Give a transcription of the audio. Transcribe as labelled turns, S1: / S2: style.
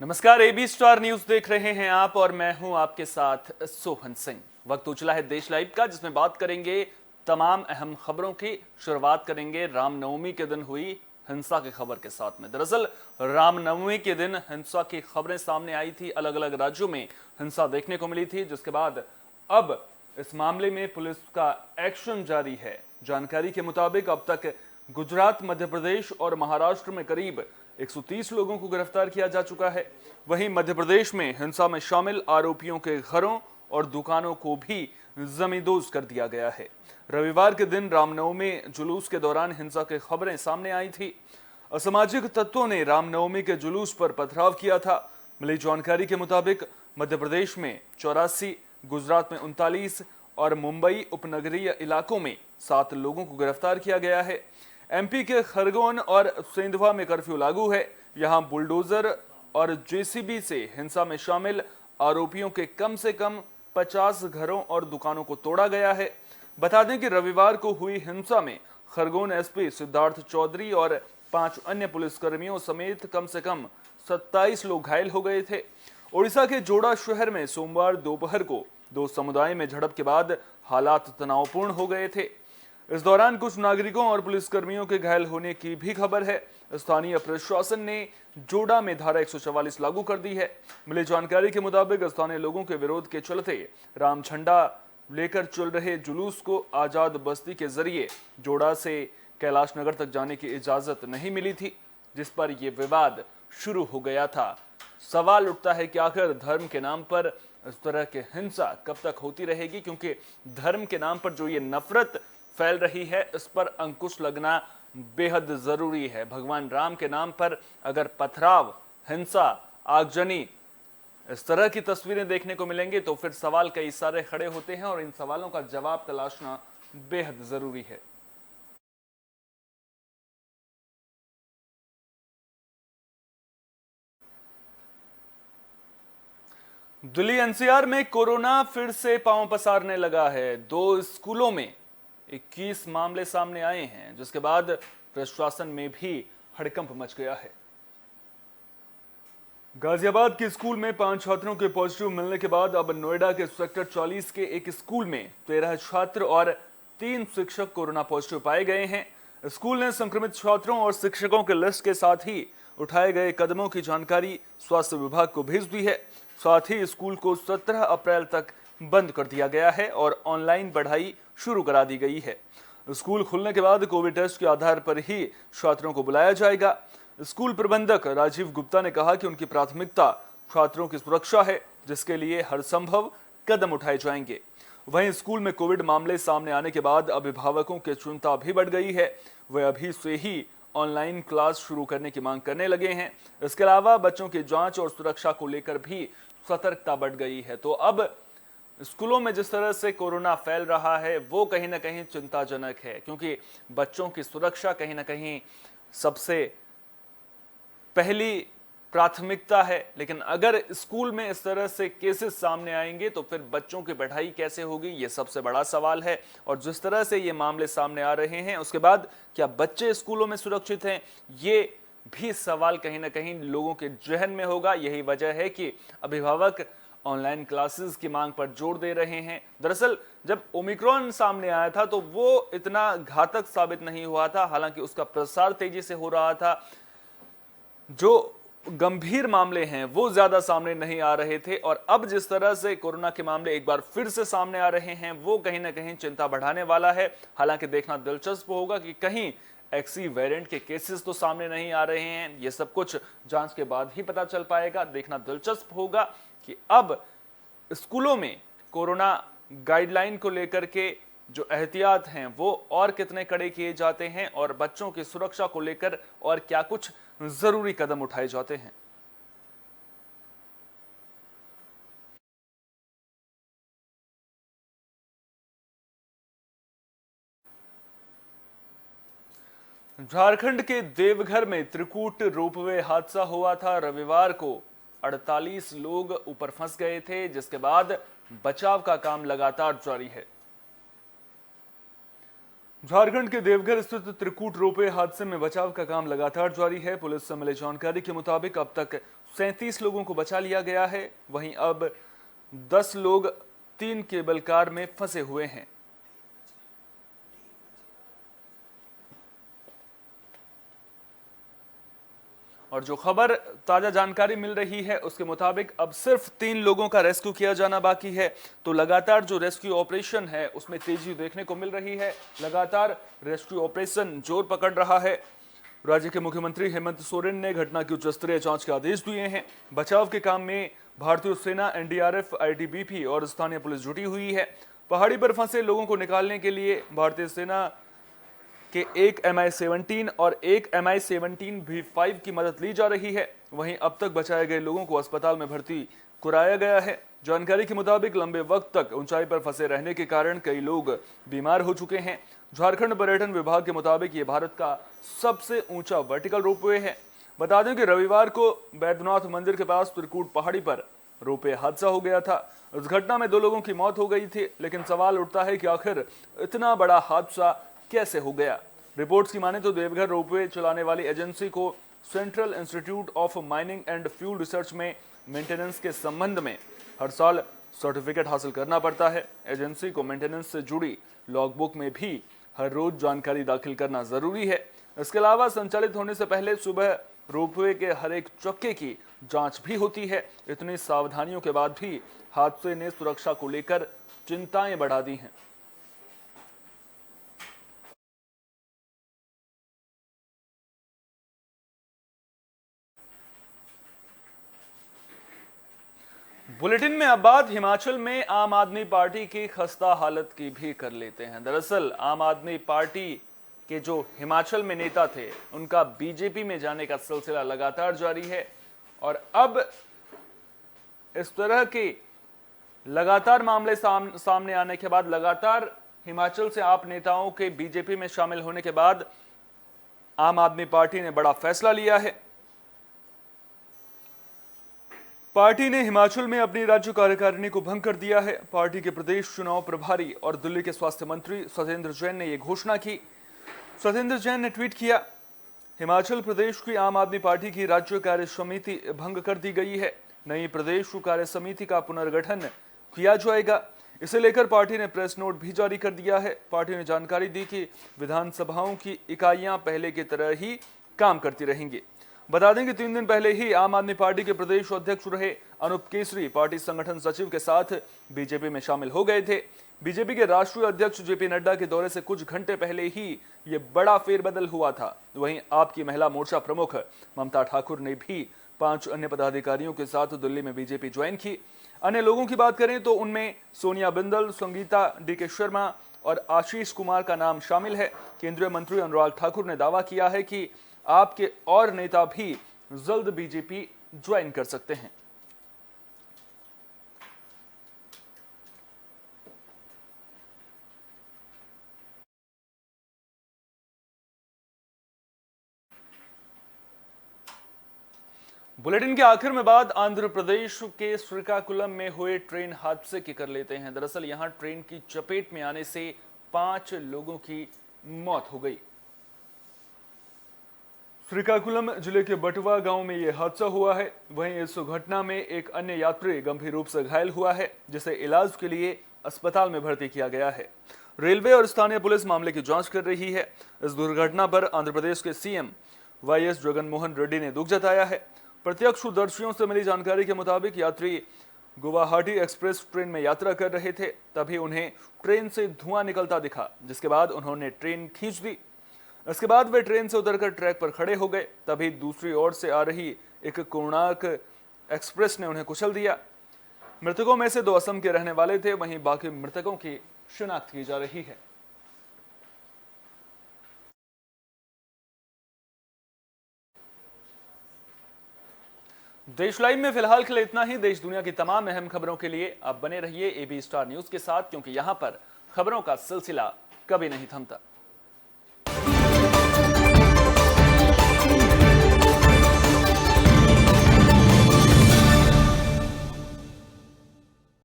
S1: नमस्कार, AB star news देख रहे हैं आप और मैं हूं आपके साथ सोहन सिंह। वक्त उछला है देश लाइव का, जिसमें बात करेंगे तमाम अहम खबरों की। शुरुआत करेंगे रामनवमी के दिन हुई हिंसा की खबर के साथ में। दरअसल रामनवमी के दिन हिंसा की खबरें सामने आई थी, अलग अलग राज्यों में हिंसा देखने को मिली थी, जिसके बाद अब इस मामले में पुलिस का एक्शन जारी है। जानकारी के मुताबिक अब तक गुजरात, मध्य प्रदेश और महाराष्ट्र में करीब 130 लोगों को गिरफ्तार किया जा चुका है। वहीं मध्य प्रदेश में हिंसा में शामिल आरोपियों के घरों और दुकानों को भी जमींदोज कर दिया गया है। रविवार के दिन रामनवमी जुलूस के दौरान हिंसा की खबरें सामने आई थी। असामाजिक तत्वों ने रामनवमी के जुलूस पर पथराव किया था। मिली जानकारी के मुताबिक मध्य प्रदेश में 84, गुजरात में 39 और मुंबई उपनगरीय इलाकों में 7 लोगों को गिरफ्तार किया गया है। एमपी के खरगोन और सेंधवा में कर्फ्यू लागू है। यहां बुलडोजर और जेसीबी से हिंसा में शामिल आरोपियों के कम से कम 50 घरों और दुकानों को तोड़ा गया है। बता दें कि रविवार को हुई हिंसा में खरगोन एसपी सिद्धार्थ चौधरी और 5 अन्य पुलिसकर्मियों समेत कम से कम 27 लोग घायल हो गए थे। ओडिशा के जोड़ा शहर में सोमवार दोपहर को 2 समुदाय में झड़प के बाद हालात तनावपूर्ण हो गए थे। इस दौरान कुछ नागरिकों और पुलिसकर्मियों के घायल होने की भी खबर है। स्थानीय प्रशासन ने जोड़ा में धारा 144 लागू कर दी है। मिली जानकारी के मुताबिक स्थानीय लोगों के विरोध के चलते राम झंडा लेकर चल रहे जुलूस को आजाद बस्ती के जरिए जोड़ा से कैलाश नगर तक जाने की इजाजत नहीं मिली थी, जिस पर यह विवाद शुरू हो गया था। सवाल उठता है कि आखिर धर्म के नाम पर इस तरह की हिंसा कब तक होती रहेगी, क्योंकि धर्म के नाम पर जो ये नफरत फैल रही है, इस पर अंकुश लगना बेहद जरूरी है। भगवान राम के नाम पर अगर पथराव, हिंसा, आगजनी, इस तरह की तस्वीरें देखने को मिलेंगी तो फिर सवाल कई सारे खड़े होते हैं और इन सवालों का जवाब तलाशना बेहद जरूरी है। दिल्ली एनसीआर में कोरोना फिर से पांव पसारने लगा है। 2 स्कूलों में 21 मामले सामने आए हैं, जिसके बाद प्रशासन में भी हड़कंप मच गया है। गाजियाबाद के स्कूल में 5 छात्रों के पॉजिटिव मिलने के बाद अब नोएडा के सेक्टर 40 के एक स्कूल में 13 छात्र और 3 शिक्षक कोरोना पॉजिटिव पाए गए हैं। स्कूल ने संक्रमित छात्रों और शिक्षकों के लिस्ट के साथ ही उठाए गए कदमों की जानकारी स्वास्थ्य विभाग को भेज दी है। साथ ही स्कूल को 17 अप्रैल तक बंद कर दिया गया है और ऑनलाइन पढ़ाई शुरू करा दी गई है। स्कूल खुलने के बाद कोविड टेस्ट के आधार पर ही छात्रों को बुलाया जाएगा। स्कूल प्रबंधक राजीव गुप्ता ने कहा कि उनकी प्राथमिकता छात्रों की सुरक्षा है, जिसके लिए हर संभव कदम उठाए जाएंगे। वहीं स्कूल में कोविड मामले सामने आने के बाद अभिभावकों की चिंता भी बढ़ गई है। वे अभी से ही ऑनलाइन क्लास शुरू करने की मांग करने लगे हैं। इसके अलावा बच्चों की जांच और सुरक्षा को लेकर भी सतर्कता बढ़ गई है। तो अब स्कूलों में जिस तरह से कोरोना फैल रहा है वो कहीं ना कहीं चिंताजनक है, क्योंकि बच्चों की सुरक्षा कहीं ना कहीं सबसे पहली प्राथमिकता है। लेकिन अगर स्कूल में इस तरह से केसेस सामने आएंगे तो फिर बच्चों की पढ़ाई कैसे होगी, ये सबसे बड़ा सवाल है। और जिस तरह से ये मामले सामने आ रहे हैं, उसके बाद क्या बच्चे स्कूलों में सुरक्षित हैं, ये भी सवाल कहीं ना कहीं लोगों के जहन में होगा। यही वजह है कि अभिभावक ऑनलाइन क्लासेस की मांग पर जोर दे रहे हैं। दरअसल जब ओमिक्रॉन सामने आया था तो वो इतना घातक साबित नहीं हुआ था, हालांकि उसका प्रसार तेजी से हो रहा था। जो गंभीर मामले हैं वो ज्यादा सामने नहीं आ रहे थे, और अब जिस तरह से कोरोना के मामले एक बार फिर से सामने आ रहे हैं वो कहीं ना कहीं चिंता बढ़ाने वाला है। हालांकि देखना दिलचस्प होगा कि कहीं एक्सी वेरिएंट के केसेस तो सामने नहीं आ रहे हैं। ये सब कुछ जांच के बाद ही पता चल पाएगा। देखना दिलचस्प होगा कि अब स्कूलों में कोरोना गाइडलाइन को लेकर के जो एहतियात हैं वो और कितने कड़े किए जाते हैं और बच्चों की सुरक्षा को लेकर और क्या कुछ जरूरी कदम उठाए जाते हैं। झारखंड के देवघर में त्रिकूट रोपवे हादसा हुआ था। रविवार को 48 लोग ऊपर फंस गए थे, जिसके बाद बचाव का काम लगातार जारी है। झारखंड के देवघर स्थित त्रिकूट रोपवे हादसे में बचाव का काम लगातार जारी है। पुलिस से मिली जानकारी के मुताबिक अब तक 37 लोगों को बचा लिया गया है। वहीं अब 10 लोग 3 केबल कार में फंसे हुए हैं। और जो खबर ताजा जानकारी मिल रही है उसके मुताबिक अब सिर्फ 3 लोगों का रेस्क्यू किया जाना बाकी है। तो लगातार जो रेस्क्यू ऑपरेशन है उसमें तेजी देखने को मिल रही है। लगातार रेस्क्यू ऑपरेशन जोर पकड़ रहा है। राज्य के मुख्यमंत्री हेमंत सोरेन ने घटना की उच्च स्तरीय जांच के आदेश दिए हैं। बचाव के काम में भारतीय सेना, एनडीआरएफ, आईटीबीपी और स्थानीय पुलिस जुटी हुई है। पहाड़ी पर फंसे लोगों को निकालने के लिए भारतीय सेना के एक MI-17 और एक MI-17V5 की मदद ली जा रही है। वहीं अब तक बचाए गए लोगों को अस्पताल में भर्ती कराया गया है। जानकारी के मुताबिक लंबे वक्त तक ऊंचाई पर फंसे रहने के कारण कई लोग बीमार हो चुके हैं। झारखंड पर्यटन विभाग के मुताबिक ये भारत का सबसे ऊंचा वर्टिकल रोपवे है। बता दें कि रविवार को बैद्यनाथ मंदिर के पास त्रिकूट पहाड़ी पर रोपवे हादसा हो गया था। इस घटना में 2 लोगों की मौत हो गई थी, लेकिन सवाल उठता है कि आखिर इतना बड़ा हादसा कैसे हो गया। रिपोर्ट्स की माने तो देवघर रोपवे चलाने वाली एजेंसी को central institute of mining and fuel research में मेंटेनेंस के संबंध में हर साल सर्टिफिकेट हासिल करना पड़ता है। एजेंसी को मेंटेनेंस से जुड़ी लॉगबुक में भी हर रोज जानकारी दाखिल करना जरूरी है। इसके अलावा संचालित होने से पहले सुबह रोपवे के हर एक चक्के की जांच भी होती है। इतनी सावधानियों के बाद भी हादसे ने सुरक्षा को लेकर चिंताएं बढ़ा दी हैं। बुलेटिन में अब बात हिमाचल में आम आदमी पार्टी की खस्ता हालत की भी कर लेते हैं। दरअसल आम आदमी पार्टी के जो हिमाचल में नेता थे उनका बीजेपी में जाने का सिलसिला लगातार जारी है। और अब इस तरह के लगातार मामले सामने आने के बाद, लगातार हिमाचल से आप नेताओं के बीजेपी में शामिल होने के बाद आम आदमी पार्टी ने बड़ा फैसला लिया है। पार्टी ने हिमाचल में अपनी राज्य कार्यकारिणी को भंग कर दिया है। पार्टी के प्रदेश चुनाव प्रभारी और दिल्ली के स्वास्थ्य मंत्री सत्येंद्र जैन ने यह घोषणा की। सत्येंद्र जैन ने ट्वीट किया, हिमाचल प्रदेश की आम आदमी पार्टी की राज्य कार्य समिति भंग कर दी गई है। नई प्रदेश कार्य समिति का पुनर्गठन किया जाएगा। इसे लेकर पार्टी ने प्रेस नोट भी जारी कर दिया है। पार्टी ने जानकारी दी कि विधानसभाओं की इकाइयां पहले की तरह ही काम करती रहेंगी। बता दें कि 3 दिन पहले ही आम आदमी पार्टी के प्रदेश अध्यक्ष रहे अनूप केसरी पार्टी संगठन सचिव के साथ बीजेपी में शामिल हो गए थे। बीजेपी के राष्ट्रीय अध्यक्ष जेपी नड्डा के दौरे से कुछ घंटे पहले ही ये बड़ा फेरबदल हुआ था। वहीं आपकी महिला मोर्चा प्रमुख ममता ठाकुर ने भी 5 अन्य पदाधिकारियों के साथ दिल्ली में बीजेपी ज्वाइन की। अन्य लोगों की बात करें तो उनमें सोनिया बिंदल, संगीता डीके शर्मा और आशीष कुमार का नाम शामिल है। केंद्रीय मंत्री अनुराग ठाकुर ने दावा किया है कि आपके और नेता भी जल्द बीजेपी ज्वाइन कर सकते हैं। बुलेटिन के आखिर में बात आंध्र प्रदेश के श्रीकाकुलम में हुए ट्रेन हादसे की कर लेते हैं। दरअसल यहां ट्रेन की चपेट में आने से 5 लोगों की मौत हो गई। श्रीकाकुलम जिले के बटवा गांव में यह हादसा हुआ है। वहीं इस घटना में एक अन्य यात्री गंभीर रूप से घायल हुआ है, जिसे इलाज के लिए अस्पताल में भर्ती किया गया है। रेलवे और स्थानीय पुलिस मामले की जांच कर रही है। इस दुर्घटना पर आंध्र प्रदेश के सीएम वाईएस जगनमोहन रेड्डी ने दुख जताया है। प्रत्यक्षदर्शियों से मिली जानकारी के मुताबिक यात्री गुवाहाटी एक्सप्रेस ट्रेन में यात्रा कर रहे थे, तभी उन्हें ट्रेन से धुआं निकलता दिखा, जिसके बाद उन्होंने ट्रेन खींच दी। इसके बाद वे ट्रेन से उतरकर ट्रैक पर खड़े हो गए। तभी दूसरी ओर से आ रही एक कोणार्क एक्सप्रेस ने उन्हें कुचल दिया। मृतकों में से 2 असम के रहने वाले थे। वहीं बाकी मृतकों की शिनाख्त की जा रही है। देश लाइव में फिलहाल के लिए इतना ही। देश दुनिया की तमाम अहम खबरों के लिए आप बने रहिए AB स्टार न्यूज के साथ, क्योंकि यहां पर खबरों का सिलसिला कभी नहीं थमता।